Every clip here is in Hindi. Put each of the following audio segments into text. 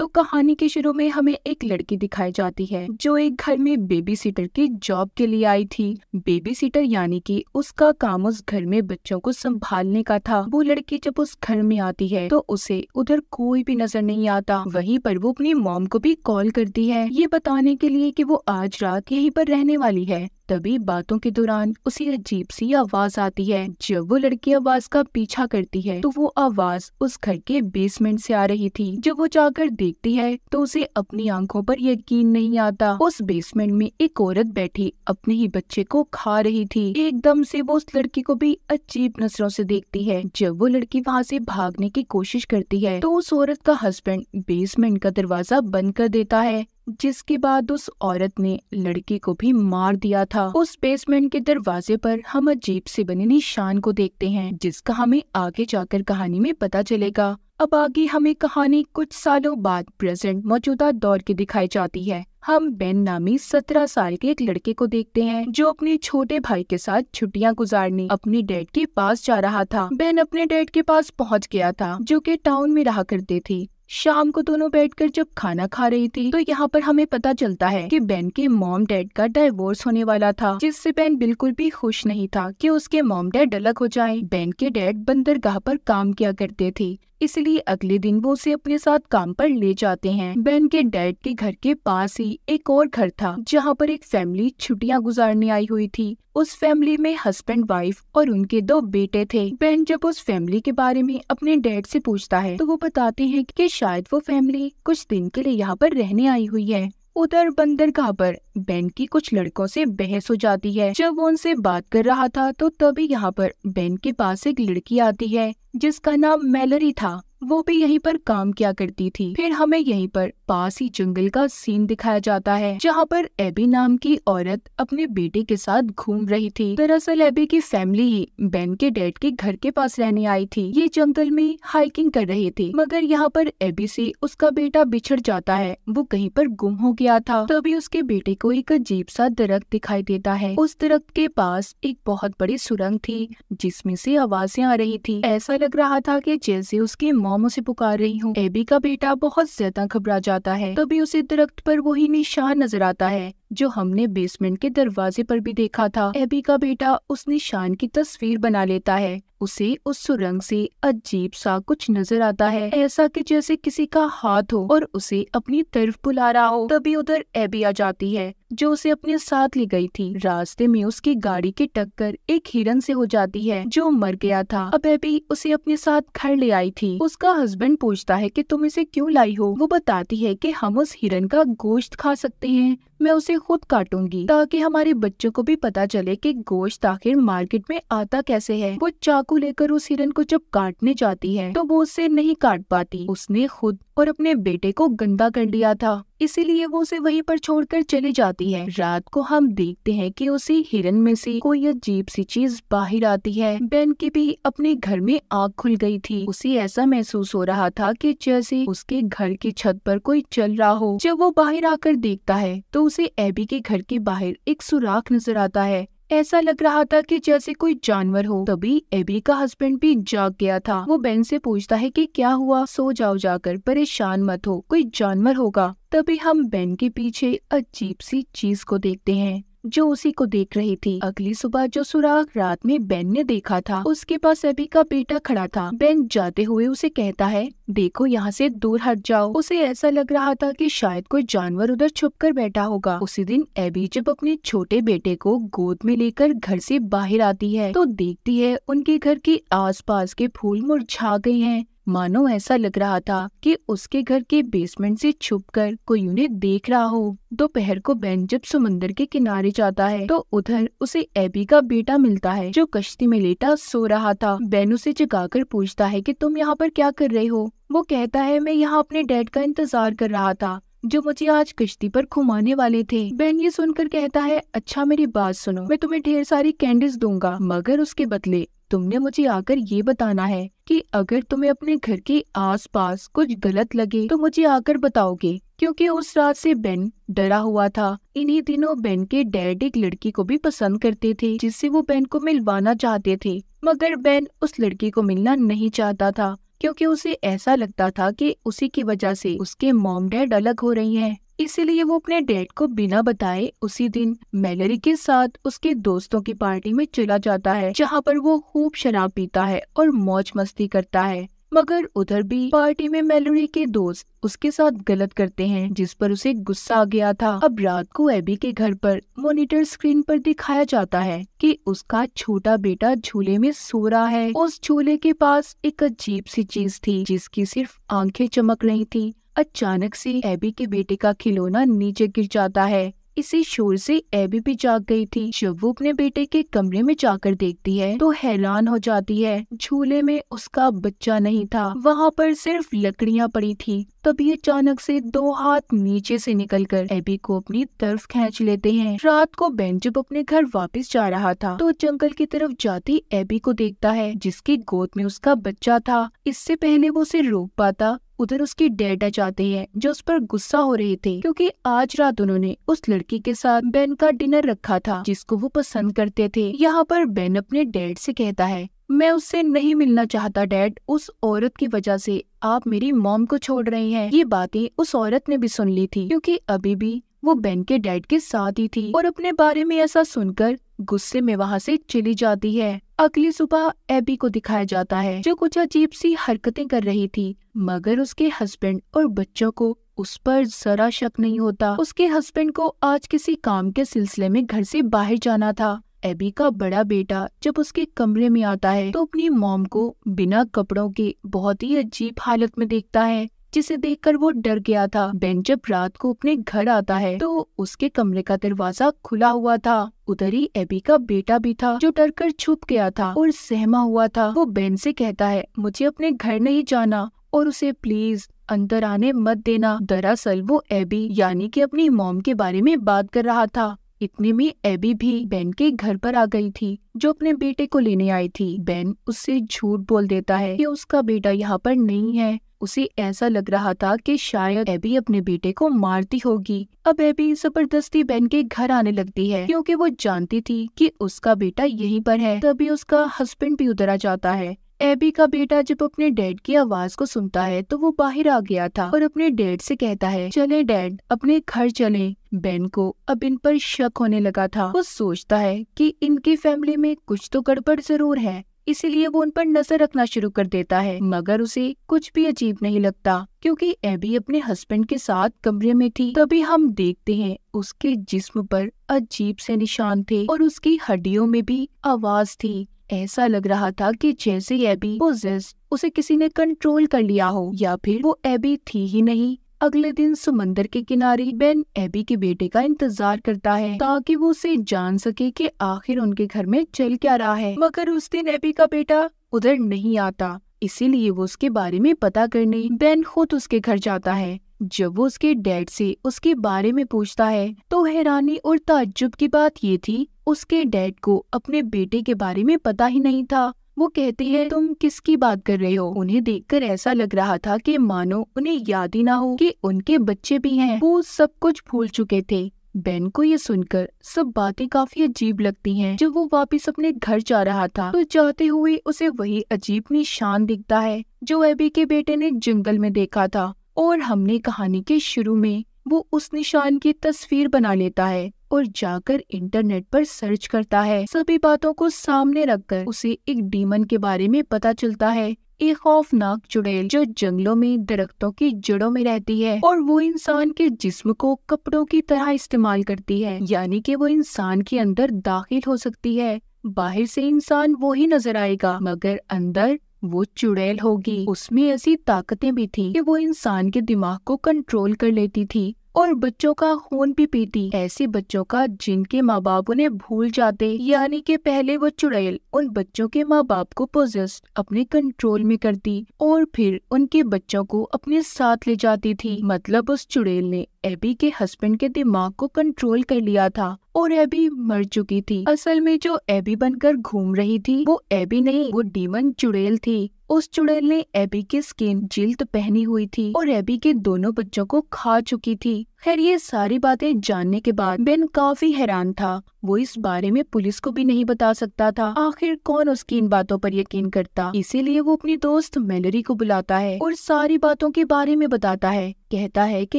तो कहानी के शुरू में हमें एक लड़की दिखाई जाती है जो एक घर में बेबी सिटर की जॉब के लिए आई थी। बेबी सिटर यानी कि उसका काम उस घर में बच्चों को संभालने का था। वो लड़की जब उस घर में आती है तो उसे उधर कोई भी नजर नहीं आता। वहीं पर वो अपनी मॉम को भी कॉल करती है ये बताने के लिए कि वो आज रात यहीं पर रहने वाली है। तभी बातों के दौरान उसे अजीब सी आवाज आती है। जब वो लड़की आवाज का पीछा करती है तो वो आवाज उस घर के बेसमेंट से आ रही थी। जब वो जाकर देखती है तो उसे अपनी आंखों पर यकीन नहीं आता। उस बेसमेंट में एक औरत बैठी अपने ही बच्चे को खा रही थी। एकदम से वो उस लड़की को भी अजीब नजरों से देखती है। जब वो लड़की वहाँ से भागने की कोशिश करती है तो उस औरत का हस्बैंड बेसमेंट का दरवाजा बंद कर देता है, जिसके बाद उस औरत ने लड़की को भी मार दिया था। उस बेसमेंट के दरवाजे पर हम अजीब से बने निशान को देखते हैं, जिसका हमें आगे जाकर कहानी में पता चलेगा। अब आगे हमें कहानी कुछ सालों बाद प्रेजेंट मौजूदा दौर की दिखाई जाती है। हम बेन नामी 17 साल के एक लड़के को देखते हैं जो अपने छोटे भाई के साथ छुट्टियां गुजारने अपने डैड के पास जा रहा था। बेन अपने डैड के पास पहुंच गया था जो कि टाउन में रहा करते थे। शाम को दोनों बैठकर जब खाना खा रही थी तो यहाँ पर हमें पता चलता है कि बेन के मॉम डैड का डाइवोर्स होने वाला था, जिससे बेन बिल्कुल भी खुश नहीं था कि उसके मॉम डैड अलग हो जाएं। बेन के डैड बंदरगाह पर काम किया करते थे, इसलिए अगले दिन वो उसे अपने साथ काम पर ले जाते हैं। बेन के डैड के घर के पास ही एक और घर था जहाँ पर एक फैमिली छुट्टियां गुजारने आई हुई थी। उस फैमिली में हस्बैंड वाइफ और उनके 2 बेटे थे। बेन जब उस फैमिली के बारे में अपने डैड से पूछता है तो वो बताते हैं कि शायद वो फैमिली कुछ दिन के लिए यहाँ पर रहने आई हुई है। उधर बंदरगाह पर बेन की कुछ लड़कों से बहस हो जाती है। जब वो उनसे बात कर रहा था तो तभी यहाँ पर बेन के पास एक लड़की आती है जिसका नाम मैलरी था। वो भी यहीं पर काम किया करती थी। फिर हमें यहीं पर पास ही जंगल का सीन दिखाया जाता है जहाँ पर एबी नाम की औरत अपने बेटे के साथ घूम रही थी। दरअसल एबी की फैमिली ही बेन के डैड के घर के पास रहने आई थी। ये जंगल में हाइकिंग कर रहे थे, मगर यहाँ पर एबी से उसका बेटा बिछड़ जाता है। वो कहीं पर गुम हो गया था। तभी उसके बेटे को एक अजीब सा दरख्त दिखाई देता है। उस दरख्त के पास एक बहुत बड़ी सुरंग थी जिसमें से आवाजें आ रही थी। ऐसा लग रहा था कि जैसे उसकी मॉम उसे पुकार रही हूँ। एबी का बेटा बहुत ज्यादा घबरा जाता है। तभी उसे दरख्त पर वही निशान नजर आता है जो हमने बेसमेंट के दरवाजे पर भी देखा था। एबी का बेटा उस निशान की तस्वीर बना लेता है। उसे उस सुरंग से अजीब सा कुछ नजर आता है, ऐसा कि जैसे किसी का हाथ हो और उसे अपनी तरफ बुला रहा हो। तभी उधर एबी आ जाती है जो उसे अपने साथ ले गई थी। रास्ते में उसकी गाड़ी की टक्कर एक हिरन से हो जाती है जो मर गया था। अब एबी उसे अपने साथ घर ले आई थी। उसका हस्बैंड पूछता है कि तुम इसे क्यों लाई हो। वो बताती है कि हम उस हिरन का गोश्त खा सकते हैं, मैं उसे खुद काटूंगी ताकि हमारे बच्चों को भी पता चले कि गोश्त आखिर मार्केट में आता कैसे है। वो चाकू लेकर उस हिरन को जब काटने जाती है तो वो उसे नहीं काट पाती। उसने खुद और अपने बेटे को गंदा कर लिया था, इसीलिए वो उसे वहीं पर छोड़कर चली जाती है। रात को हम देखते हैं कि उसी हिरन में से कोई अजीब सी चीज बाहर आती है। बेन की भी अपने घर में आग खुल गई थी। उसे ऐसा महसूस हो रहा था कि जैसे उसके घर की छत पर कोई चल रहा हो। जब वो बाहर आकर देखता है तो उसे एबी के घर के बाहर एक सुराख नजर आता है। ऐसा लग रहा था कि जैसे कोई जानवर हो। तभी एबी का हस्बैंड भी जाग गया था। वो बेन से पूछता है कि क्या हुआ। सो जाओ जाकर, परेशान मत हो, कोई जानवर होगा। तभी हम बेन के पीछे अजीब सी चीज को देखते हैं जो उसी को देख रही थी। अगली सुबह जो सुराग रात में बेन ने देखा था उसके पास एबी का बेटा खड़ा था। बेन जाते हुए उसे कहता है देखो यहाँ से दूर हट जाओ। उसे ऐसा लग रहा था कि शायद कोई जानवर उधर छुप कर बैठा होगा। उसी दिन एबी जब अपने छोटे बेटे को गोद में लेकर घर से बाहर आती है तो देखती है उनके घर के आसपास के फूल मुरझा गए हैं। मानो ऐसा लग रहा था कि उसके घर के बेसमेंट से छुपकर कोई उन्हें देख रहा हो। दोपहर को बेन जब समुद्र के किनारे जाता है तो उधर उसे एबी का बेटा मिलता है जो कश्ती में लेटा सो रहा था। बेन उसे जगाकर पूछता है कि तुम यहाँ पर क्या कर रहे हो। वो कहता है मैं यहाँ अपने डैड का इंतजार कर रहा था जो मुझे आज कश्ती पर घुमाने वाले थे। बेन ये सुनकर कहता है अच्छा मेरी बात सुनो, मैं तुम्हें ढेर सारी कैंडीज दूंगा, मगर उसके बदले तुमने मुझे आकर ये बताना है कि अगर तुम्हें अपने घर के आसपास कुछ गलत लगे तो मुझे आकर बताओगे, क्योंकि उस रात से बेन डरा हुआ था। इन्हीं दिनों बेन के डैड एक लड़की को भी पसंद करते थे जिससे वो बेन को मिलवाना चाहते थे, मगर बेन उस लड़की को मिलना नहीं चाहता था क्योंकि उसे ऐसा लगता था कि उसी की वजह से उसके मॉम डैड अलग हो रही हैं। इसीलिए वो अपने डैड को बिना बताए उसी दिन मैलरी के साथ उसके दोस्तों की पार्टी में चला जाता है, जहाँ पर वो खूब शराब पीता है और मौज मस्ती करता है। मगर उधर भी पार्टी में मैलरी के दोस्त उसके साथ गलत करते हैं, जिस पर उसे गुस्सा आ गया था। अब रात को एबी के घर पर मॉनिटर स्क्रीन पर दिखाया जाता है कि उसका छोटा बेटा झूले में सो रहा है। उस झूले के पास एक अजीब सी चीज थी जिसकी सिर्फ आंखें चमक रही थी। अचानक से एबी के बेटे का खिलौना नीचे गिर जाता है। इसी शोर से एबी भी जाग गई थी। जब वो अपने बेटे के कमरे में जाकर देखती है तो हैरान हो जाती है। झूले में उसका बच्चा नहीं था, वहाँ पर सिर्फ लकड़ियाँ पड़ी थी। तभी अचानक से 2 हाथ नीचे से निकलकर एबी को अपनी तरफ खींच लेते हैं। रात को बेन जब अपने घर वापस जा रहा था तो जंगल की तरफ जाती एबी को देखता है, जिसकी गोद में उसका बच्चा था। इससे पहले वो उसे रोक पाता, उधर उसकी डैड आ जाते हैं, जो उस पर गुस्सा हो रहे थे क्योंकि आज रात उन्होंने उस लड़की के साथ बेन का डिनर रखा था जिसको वो पसंद करते थे। यहाँ पर बेन अपने डैड से कहता है, मैं उससे नहीं मिलना चाहता डैड, उस औरत की वजह से आप मेरी मॉम को छोड़ रही हैं। ये बातें उस औरत ने भी सुन ली थी क्योंकि अभी भी वो बेन के डैड के साथ ही थी और अपने बारे में ऐसा सुनकर गुस्से में वहाँ से चली जाती है। अगली सुबह एबी को दिखाया जाता है जो कुछ अजीब सी हरकतें कर रही थी, मगर उसके हस्बैंड और बच्चों को उस पर जरा शक नहीं होता। उसके हस्बैंड को आज किसी काम के सिलसिले में घर से बाहर जाना था। एबी का बड़ा बेटा जब उसके कमरे में आता है तो अपनी मॉम को बिना कपड़ों के बहुत ही अजीब हालत में देखता है, जिसे देखकर वो डर गया था। बेन जब रात को अपने घर आता है तो उसके कमरे का दरवाजा खुला हुआ था। उधर ही एबी का बेटा भी था जो डर कर छुप गया था और सहमा हुआ था। वो बेन से कहता है, मुझे अपने घर नहीं जाना और उसे प्लीज अंदर आने मत देना। दरअसल वो एबी यानी कि अपनी मॉम के बारे में बात कर रहा था। इतने में एबी भी बेन के घर पर आ गई थी, जो अपने बेटे को लेने आई थी। बेन उससे झूठ बोल देता है कि उसका बेटा यहाँ पर नहीं है। उसे ऐसा लग रहा था कि शायद एबी अपने बेटे को मारती होगी। अब एबी जबरदस्ती बेन के घर आने लगती है क्योंकि वो जानती थी कि उसका बेटा यहीं पर है। तभी उसका हस्बैंड भी उधर आ जाता है। एबी का बेटा जब अपने डैड की आवाज को सुनता है तो वो बाहर आ गया था और अपने डैड से कहता है, चले डैड अपने घर चले। बेन को अब इन पर शक होने लगा था। वो सोचता है कि इनकी फैमिली में कुछ तो गड़बड़ जरूर है, इसीलिए वो उन पर नजर रखना शुरू कर देता है। मगर उसे कुछ भी अजीब नहीं लगता क्योंकि एबी अपने हस्बैंड के साथ कमरे में थी। तभी हम देखते हैं उसके जिस्म पर अजीब से निशान थे और उसकी हड्डियों में भी आवाज थी। ऐसा लग रहा था कि जैसे एबी पोजेस्ड, उसे किसी ने कंट्रोल कर लिया हो या फिर वो एबी थी ही नहीं। अगले दिन समंदर के किनारे बेन एबी के बेटे का इंतजार करता है ताकि वो उसे जान सके कि आखिर उनके घर में चल क्या रहा है। मगर उस दिन एबी का बेटा उधर नहीं आता, इसीलिए वो उसके बारे में पता करने बेन खुद उसके घर जाता है। जब वो उसके डैड से उसके बारे में पूछता है तो हैरानी और ताज्जुब की बात ये थी, उसके डैड को अपने बेटे के बारे में पता ही नहीं था। वो कहते हैं, तुम किसकी बात कर रहे हो? उन्हें देखकर ऐसा लग रहा था कि मानो उन्हें याद ही ना हो कि उनके बच्चे भी हैं। वो सब कुछ भूल चुके थे। बेन को ये सुनकर सब बातें काफी अजीब लगती हैं। जब वो वापस अपने घर जा रहा था तो जाते हुए उसे वही अजीब निशान दिखता है जो एबी के बेटे ने जंगल में देखा था। और हमने कहानी के शुरू में वो उस निशान की तस्वीर बना लेता है और जाकर इंटरनेट पर सर्च करता है। सभी बातों को सामने रखकर उसे एक डीमन के बारे में पता चलता है, एक खौफनाक चुड़ैल जो जंगलों में दरख्तों की जड़ों में रहती है और वो इंसान के जिस्म को कपड़ों की तरह इस्तेमाल करती है, यानी कि वो इंसान के अंदर दाखिल हो सकती है। बाहर से इंसान वो ही नजर आएगा मगर अंदर वो चुड़ैल होगी। उसमें ऐसी ताकतें भी थी कि वो इंसान के दिमाग को कंट्रोल कर लेती थी और बच्चों का खून भी पीती, ऐसे बच्चों का जिनके माँ बाप उन्हें भूल जाते। यानी कि पहले वो चुड़ैल उन बच्चों के माँ बाप को पोजेस्ड अपने कंट्रोल में करती और फिर उनके बच्चों को अपने साथ ले जाती थी। मतलब उस चुड़ैल ने एबी के हस्बैंड के दिमाग को कंट्रोल कर लिया था और एबी मर चुकी थी। असल में जो एबी बनकर घूम रही थी वो एबी नहीं, वो डीमन चुड़ैल थी। उस चुड़ैल ने एबी की स्किन जिल्द पहनी हुई थी और एबी के दोनों बच्चों को खा चुकी थी। खैर ये सारी बातें जानने के बाद बेन काफी हैरान था। वो इस बारे में पुलिस को भी नहीं बता सकता था। आखिर कौन उसकी इन बातों पर यकीन करता। इसीलिए वो अपनी दोस्त मैलोरी को बुलाता है और सारी बातों के बारे में बताता है। कहता है कि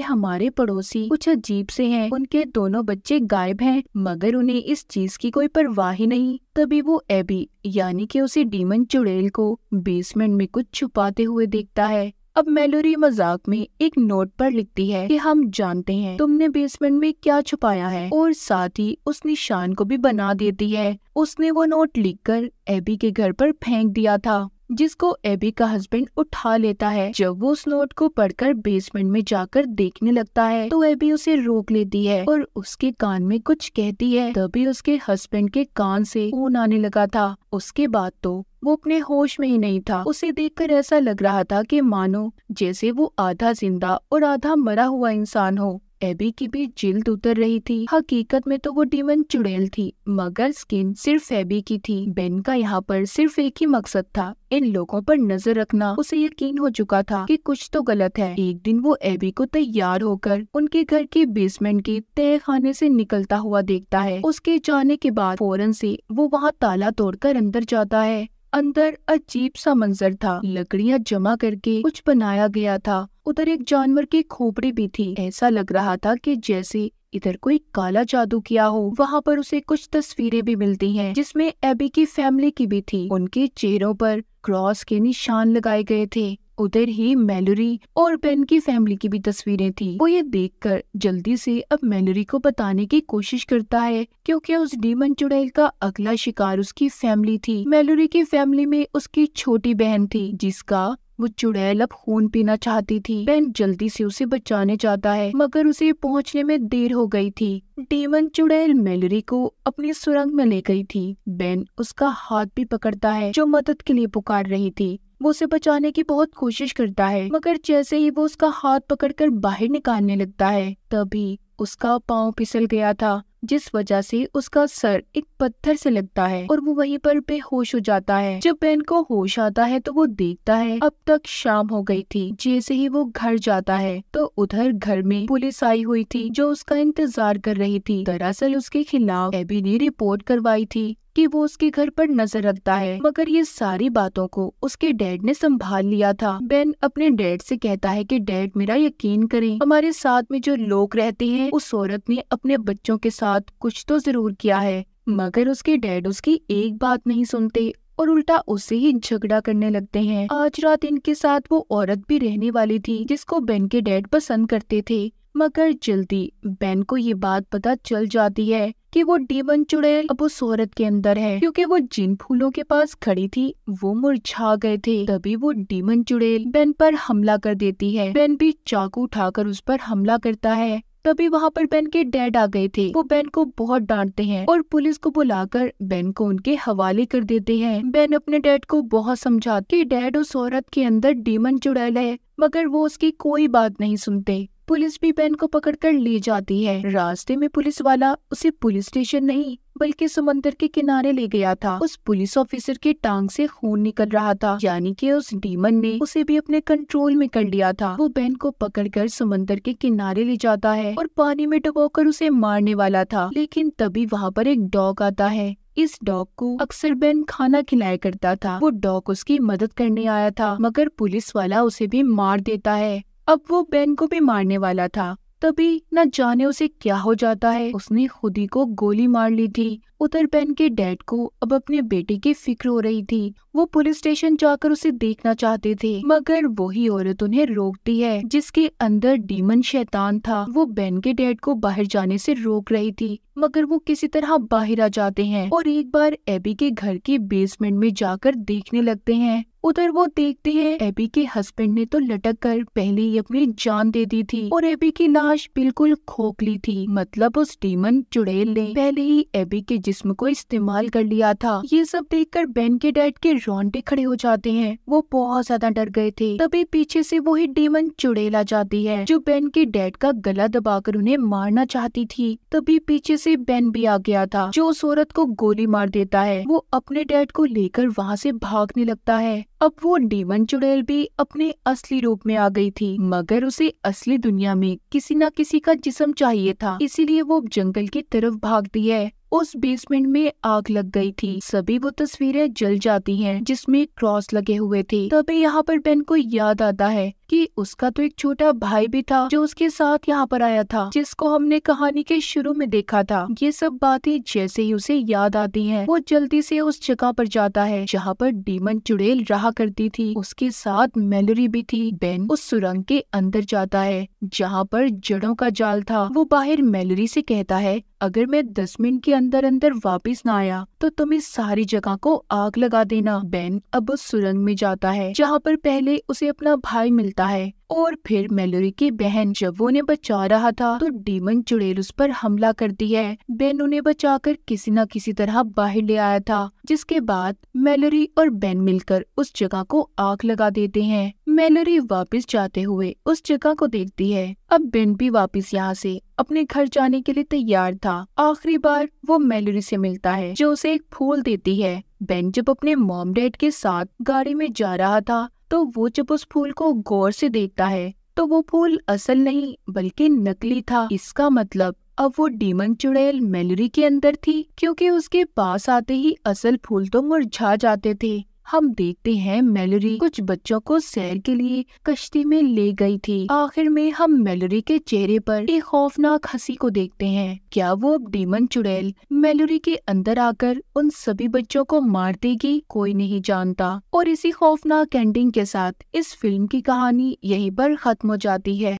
हमारे पड़ोसी कुछ अजीब से हैं, उनके दोनों बच्चे गायब हैं, मगर उन्हें इस चीज की कोई परवाह ही नहीं। तभी वो एबी यानी कि उसे डीमन चुड़ैल को बेसमेंट में कुछ छुपाते हुए देखता है। अब मैलोरी मजाक में एक नोट पर लिखती है कि हम जानते हैं तुमने बेसमेंट में क्या छुपाया है, और साथ ही उस निशान को भी बना देती है। उसने वो नोट लिखकर एबी के घर पर फेंक दिया था, जिसको एबी का हस्बैंड उठा लेता है। जब वो उस नोट को पढ़कर बेसमेंट में जाकर देखने लगता है तो एबी उसे रोक लेती है और उसके कान में कुछ कहती है। तभी उसके हस्बैंड के कान से खून आने लगा था। उसके बाद तो वो अपने होश में ही नहीं था। उसे देखकर ऐसा लग रहा था कि मानो जैसे वो आधा जिंदा और आधा मरा हुआ इंसान हो। एबी की भी जिल्द उतर रही थी। हकीकत में तो वो डीमन चुड़ैल थी, मगर स्किन सिर्फ एबी की थी। बेन का यहाँ पर सिर्फ एक ही मकसद था, इन लोगों पर नजर रखना। उसे यकीन हो चुका था कि कुछ तो गलत है। एक दिन वो एबी को तैयार होकर उनके घर के बेसमेंट के तहखाने से निकलता हुआ देखता है। उसके जाने के बाद फौरन से वो वहाँ ताला तोड़कर अंदर जाता है। अंदर अजीब सा मंजर था। लकड़ियाँ जमा करके कुछ बनाया गया था। उधर एक जानवर की खोपड़ी भी थी। ऐसा लग रहा था कि जैसे इधर कोई काला जादू किया हो। वहाँ पर उसे कुछ तस्वीरें भी मिलती हैं, जिसमें एबी की फैमिली की भी थी। उनके चेहरों पर क्रॉस के निशान लगाए गए थे। उधर ही मैलोरी और बेन की फैमिली की भी तस्वीरें थी। वो ये देखकर जल्दी से अब मैलोरी को बताने की कोशिश करता है, क्योंकि उस डीमन चुड़ैल का अगला शिकार उसकी फैमिली थी। मैलोरी की फैमिली में उसकी छोटी बहन थी, जिसका वो चुड़ैल अब खून पीना चाहती थी। बेन जल्दी से उसे बचाने जाता है, मगर उसे पहुंचने में देर हो गई थी। डीमन चुड़ैल मैलोरी को अपनी सुरंग में ले गई थी। बेन उसका हाथ भी पकड़ता है, जो मदद के लिए पुकार रही थी। वो उसे बचाने की बहुत कोशिश करता है, मगर जैसे ही वो उसका हाथ पकड़कर बाहर निकालने लगता है, तभी उसका पाँव फिसल गया था, जिस वजह से उसका सर एक पत्थर से लगता है और वो वहीं पर बेहोश हो जाता है। जब बेन को होश आता है तो वो देखता है अब तक शाम हो गई थी। जैसे ही वो घर जाता है तो उधर घर में पुलिस आई हुई थी, जो उसका इंतजार कर रही थी। दरअसल उसके खिलाफ एबी ने रिपोर्ट करवाई थी कि वो उसके घर पर नजर रखता है, मगर ये सारी बातों को उसके डैड ने संभाल लिया था। बेन अपने डैड से कहता है कि डैड मेरा यकीन करें, हमारे साथ में जो लोग रहते हैं उस औरत ने अपने बच्चों के साथ कुछ तो जरूर किया है। मगर उसके डैड उसकी एक बात नहीं सुनते और उल्टा उससे ही झगड़ा करने लगते हैं। आज रात इनके साथ वो औरत भी रहने वाली थी, जिसको बेन के डैड पसंद करते थे। मगर जल्दी बेन को ये बात पता चल जाती है कि वो डीमन चुड़ैल अब उस औरत के अंदर है, क्योंकि वो जिन फूलों के पास खड़ी थी वो मुरझा गए थे। तभी वो डीमन चुड़ैल बेन पर हमला कर देती है। बेन भी चाकू उठाकर उस पर हमला करता है। तभी वहाँ पर बेन के डैड आ गए थे। वो बेन को बहुत डांटते हैं और पुलिस को बुलाकर बेन को उनके हवाले कर देते हैं। बेन अपने डैड को बहुत समझाते कि डैड उस औरत के अंदर डीमन चुड़ैल है, मगर वो उसकी कोई बात नहीं सुनते। पुलिस भी बेन को पकड़कर ले जाती है। रास्ते में पुलिस वाला उसे पुलिस स्टेशन नहीं बल्कि समंदर के किनारे ले गया था। उस पुलिस ऑफिसर की टांग से खून निकल रहा था, यानी कि उस डीमन ने उसे भी अपने कंट्रोल में कर लिया था। वो बेन को पकड़कर समंदर के किनारे ले जाता है और पानी में डुबोकर उसे मारने वाला था, लेकिन तभी वहाँ पर एक डॉग आता है। इस डॉग को अक्सर बेन खाना खिलाया करता था। वो डॉग उसकी मदद करने आया था, मगर पुलिस वाला उसे भी मार देता है। अब वो बेन को भी मारने वाला था, तभी न जाने उसे क्या हो जाता है। उसने खुद ही को गोली मार ली थी। उधर बेन के डैड को अब अपने बेटे की फिक्र हो रही थी। वो पुलिस स्टेशन जाकर उसे देखना चाहते थे, मगर वही औरत उन्हें रोकती है, जिसके अंदर डीमन शैतान था। वो बेन के डैड को बाहर जाने से रोक रही थी, मगर वो किसी तरह बाहर आ जाते हैं और एक बार एबी के घर के बेसमेंट में जाकर देखने लगते हैं। उधर वो देखते हैं एबी के हस्बैंड ने तो लटक कर पहले ही अपनी जान दे दी थी और एबी की लाश बिल्कुल खोखली थी। मतलब उस डीमन चुड़ैल ने पहले ही एबी के जिस्म को इस्तेमाल कर लिया था। ये सब देखकर बेन के डैड के रोंगटे खड़े हो जाते हैं। वो बहुत ज्यादा डर गए थे। तभी पीछे से वही डीमन चुड़ैल आ जाती है, जो बेन के डैड का गला दबाकर उन्हें मारना चाहती थी। तभी पीछे से बेन भी आ गया था, जो उस औरत को गोली मार देता है। वो अपने डैड को लेकर वहाँ से भागने लगता है। अब वो डीमन चुड़ैल भी अपने असली रूप में आ गई थी, मगर उसे असली दुनिया में किसी न किसी का जिस्म चाहिए था, इसीलिए वो जंगल की तरफ भागती है। उस बेसमेंट में आग लग गई थी। सभी वो तस्वीरें जल जाती हैं जिसमें क्रॉस लगे हुए थे। तभी यहाँ पर बेन को याद आता है कि उसका तो एक छोटा भाई भी था जो उसके साथ यहाँ पर आया था, जिसको हमने कहानी के शुरू में देखा था। ये सब बातें जैसे ही उसे याद आती हैं, वो जल्दी से उस जगह पर जाता है जहाँ पर डीमन चुड़ैल रहा करती थी। उसके साथ मैलोरी भी थी। बेन उस सुरंग के अंदर जाता है जहाँ पर जड़ों का जाल था। वो बाहर मैलोरी से कहता है, अगर मैं 10 मिनट के अंदर अंदर वापस ना आया तो तुम इस सारी जगह को आग लगा देना। बेन अब उस सुरंग में जाता है जहाँ पर पहले उसे अपना भाई मिलता है और फिर मैलोरी की बहन। जब वो उन्हें बचा रहा था तो डीमन चुड़ैल उस पर हमला करती है। बेन उन्हें बचाकर किसी न किसी तरह बाहर ले आया था, जिसके बाद मैलोरी और बेन मिलकर उस जगह को आग लगा देते हैं। मैलोरी वापस जाते हुए उस जगह को देखती है। अब बेन भी वापस यहाँ से अपने घर जाने के लिए तैयार था। आखिरी बार वो मैलोरी से मिलता है जो उसे एक फूल देती है। बेन जब अपने मॉम डैड के साथ गाड़ी में जा रहा था तो वो जब उस फूल को गौर से देखता है तो वो फूल असल नहीं बल्कि नकली था। इसका मतलब अब वो डीमन चुड़ैल मैलोरी के अंदर थी, क्योंकि उसके पास आते ही असल फूल तो मुरझा जाते थे। हम देखते हैं मैलोरी कुछ बच्चों को सैर के लिए कश्ती में ले गई थी। आखिर में हम मैलोरी के चेहरे पर एक खौफनाक हंसी को देखते हैं। क्या वो अब डीमन चुड़ैल मैलोरी के अंदर आकर उन सभी बच्चों को मार देगी? कोई नहीं जानता। और इसी खौफनाक एंडिंग के साथ इस फिल्म की कहानी यहीं पर खत्म हो जाती है।